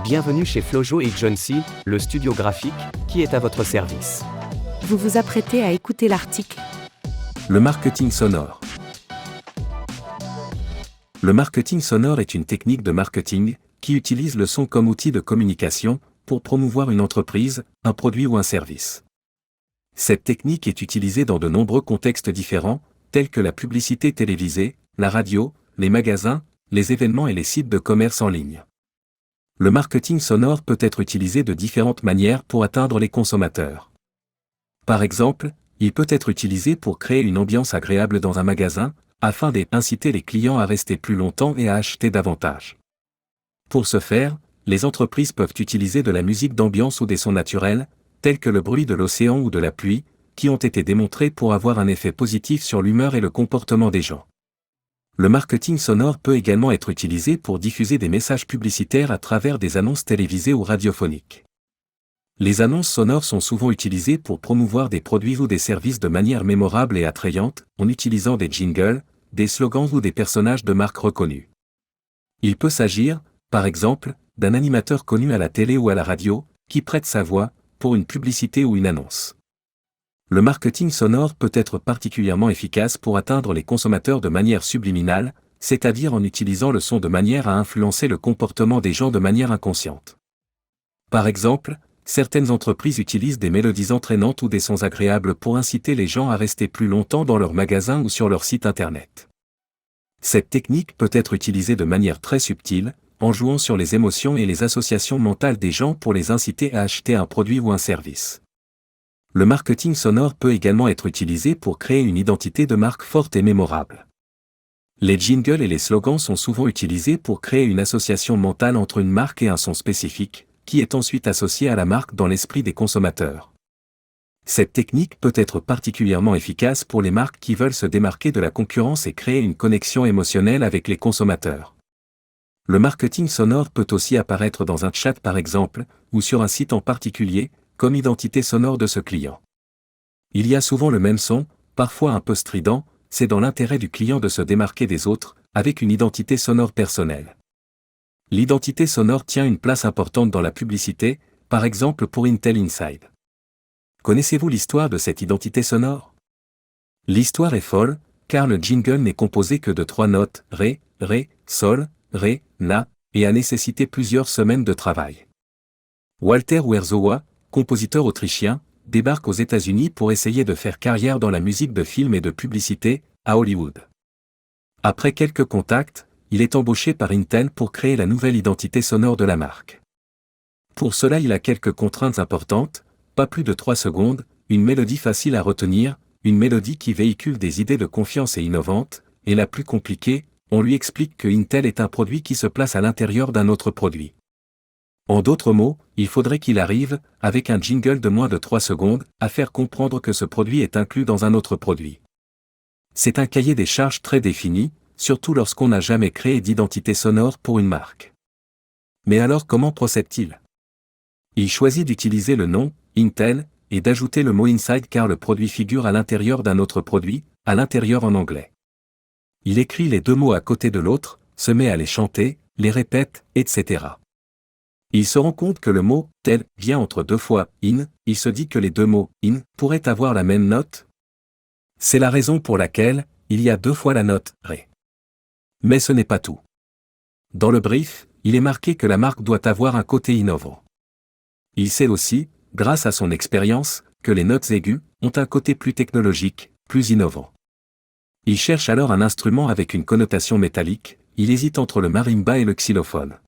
Bienvenue chez Flojo et John-C, le studio graphique, qui est à votre service. Vous vous apprêtez à écouter l'article. Le marketing sonore. Le marketing sonore est une technique de marketing qui utilise le son comme outil de communication pour promouvoir une entreprise, un produit ou un service. Cette technique est utilisée dans de nombreux contextes différents, tels que la publicité télévisée, la radio, les magasins, les événements et les sites de commerce en ligne. Le marketing sonore peut être utilisé de différentes manières pour atteindre les consommateurs. Par exemple, il peut être utilisé pour créer une ambiance agréable dans un magasin, afin d'inciter les clients à rester plus longtemps et à acheter davantage. Pour ce faire, les entreprises peuvent utiliser de la musique d'ambiance ou des sons naturels, tels que le bruit de l'océan ou de la pluie, qui ont été démontrés pour avoir un effet positif sur l'humeur et le comportement des gens. Le marketing sonore peut également être utilisé pour diffuser des messages publicitaires à travers des annonces télévisées ou radiophoniques. Les annonces sonores sont souvent utilisées pour promouvoir des produits ou des services de manière mémorable et attrayante, en utilisant des jingles, des slogans ou des personnages de marques reconnus. Il peut s'agir, par exemple, d'un animateur connu à la télé ou à la radio, qui prête sa voix, pour une publicité ou une annonce. Le marketing sonore peut être particulièrement efficace pour atteindre les consommateurs de manière subliminale, c'est-à-dire en utilisant le son de manière à influencer le comportement des gens de manière inconsciente. Par exemple, certaines entreprises utilisent des mélodies entraînantes ou des sons agréables pour inciter les gens à rester plus longtemps dans leur magasin ou sur leur site internet. Cette technique peut être utilisée de manière très subtile, en jouant sur les émotions et les associations mentales des gens pour les inciter à acheter un produit ou un service. Le marketing sonore peut également être utilisé pour créer une identité de marque forte et mémorable. Les jingles et les slogans sont souvent utilisés pour créer une association mentale entre une marque et un son spécifique, qui est ensuite associé à la marque dans l'esprit des consommateurs. Cette technique peut être particulièrement efficace pour les marques qui veulent se démarquer de la concurrence et créer une connexion émotionnelle avec les consommateurs. Le marketing sonore peut aussi apparaître dans un chat par exemple, ou sur un site en particulier, comme identité sonore de ce client. Il y a souvent le même son, parfois un peu strident, c'est dans l'intérêt du client de se démarquer des autres, avec une identité sonore personnelle. L'identité sonore tient une place importante dans la publicité, par exemple pour Intel Inside. Connaissez-vous l'histoire de cette identité sonore? L'histoire est folle, car le jingle n'est composé que de 3 notes, Ré, Ré, Sol, Ré, Na, et a nécessité plusieurs semaines de travail. Walter Werzowa, compositeur autrichien, débarque aux États-Unis pour essayer de faire carrière dans la musique de film et de publicité, à Hollywood. Après quelques contacts, il est embauché par Intel pour créer la nouvelle identité sonore de la marque. Pour cela, il a quelques contraintes importantes, pas plus de 3 secondes, une mélodie facile à retenir, une mélodie qui véhicule des idées de confiance et innovantes, et la plus compliquée, on lui explique que Intel est un produit qui se place à l'intérieur d'un autre produit. En d'autres mots, il faudrait qu'il arrive, avec un jingle de moins de 3 secondes, à faire comprendre que ce produit est inclus dans un autre produit. C'est un cahier des charges très défini, surtout lorsqu'on n'a jamais créé d'identité sonore pour une marque. Mais alors comment procède-t-il? Il choisit d'utiliser le nom, Intel, et d'ajouter le mot inside car le produit figure à l'intérieur d'un autre produit, à l'intérieur en anglais. Il écrit les 2 mots à côté de l'autre, se met à les chanter, les répète, etc. Il se rend compte que le mot « tel » vient entre 2 fois « in », il se dit que les 2 mots « in » pourraient avoir la même note. C'est la raison pour laquelle, il y a 2 fois la note « ré ». Mais ce n'est pas tout. Dans le brief, il est marqué que la marque doit avoir un côté innovant. Il sait aussi, grâce à son expérience, que les notes aiguës ont un côté plus technologique, plus innovant. Il cherche alors un instrument avec une connotation métallique, il hésite entre le marimba et le xylophone.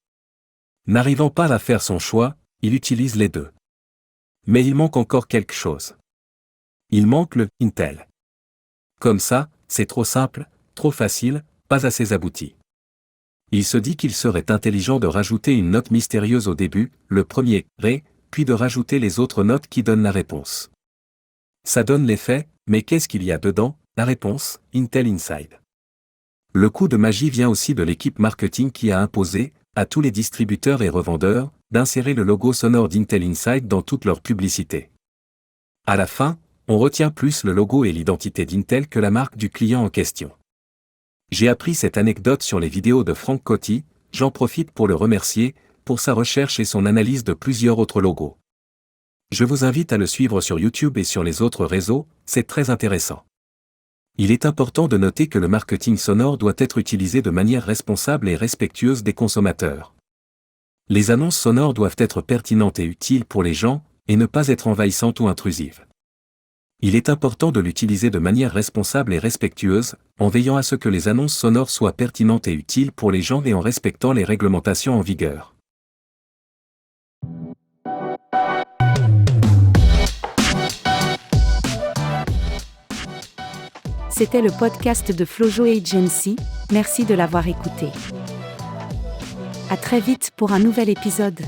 N'arrivant pas à faire son choix, il utilise les 2. Mais il manque encore quelque chose. Il manque le « Intel ». Comme ça, c'est trop simple, trop facile, pas assez abouti. Il se dit qu'il serait intelligent de rajouter une note mystérieuse au début, le premier « Ré », puis de rajouter les autres notes qui donnent la réponse. Ça donne l'effet, mais qu'est-ce qu'il y a dedans? La réponse, Intel Inside. Le coup de magie vient aussi de l'équipe marketing qui a imposé, à tous les distributeurs et revendeurs, d'insérer le logo sonore d'Intel Inside dans toute leur publicité. À la fin, on retient plus le logo et l'identité d'Intel que la marque du client en question. J'ai appris cette anecdote sur les vidéos de Frank Coty, j'en profite pour le remercier, pour sa recherche et son analyse de plusieurs autres logos. Je vous invite à le suivre sur YouTube et sur les autres réseaux, c'est très intéressant. Il est important de noter que le marketing sonore doit être utilisé de manière responsable et respectueuse des consommateurs. Les annonces sonores doivent être pertinentes et utiles pour les gens, et ne pas être envahissantes ou intrusives. Il est important de l'utiliser de manière responsable et respectueuse, en veillant à ce que les annonces sonores soient pertinentes et utiles pour les gens et en respectant les réglementations en vigueur. C'était le podcast de Flojo Agency, merci de l'avoir écouté. À très vite pour un nouvel épisode.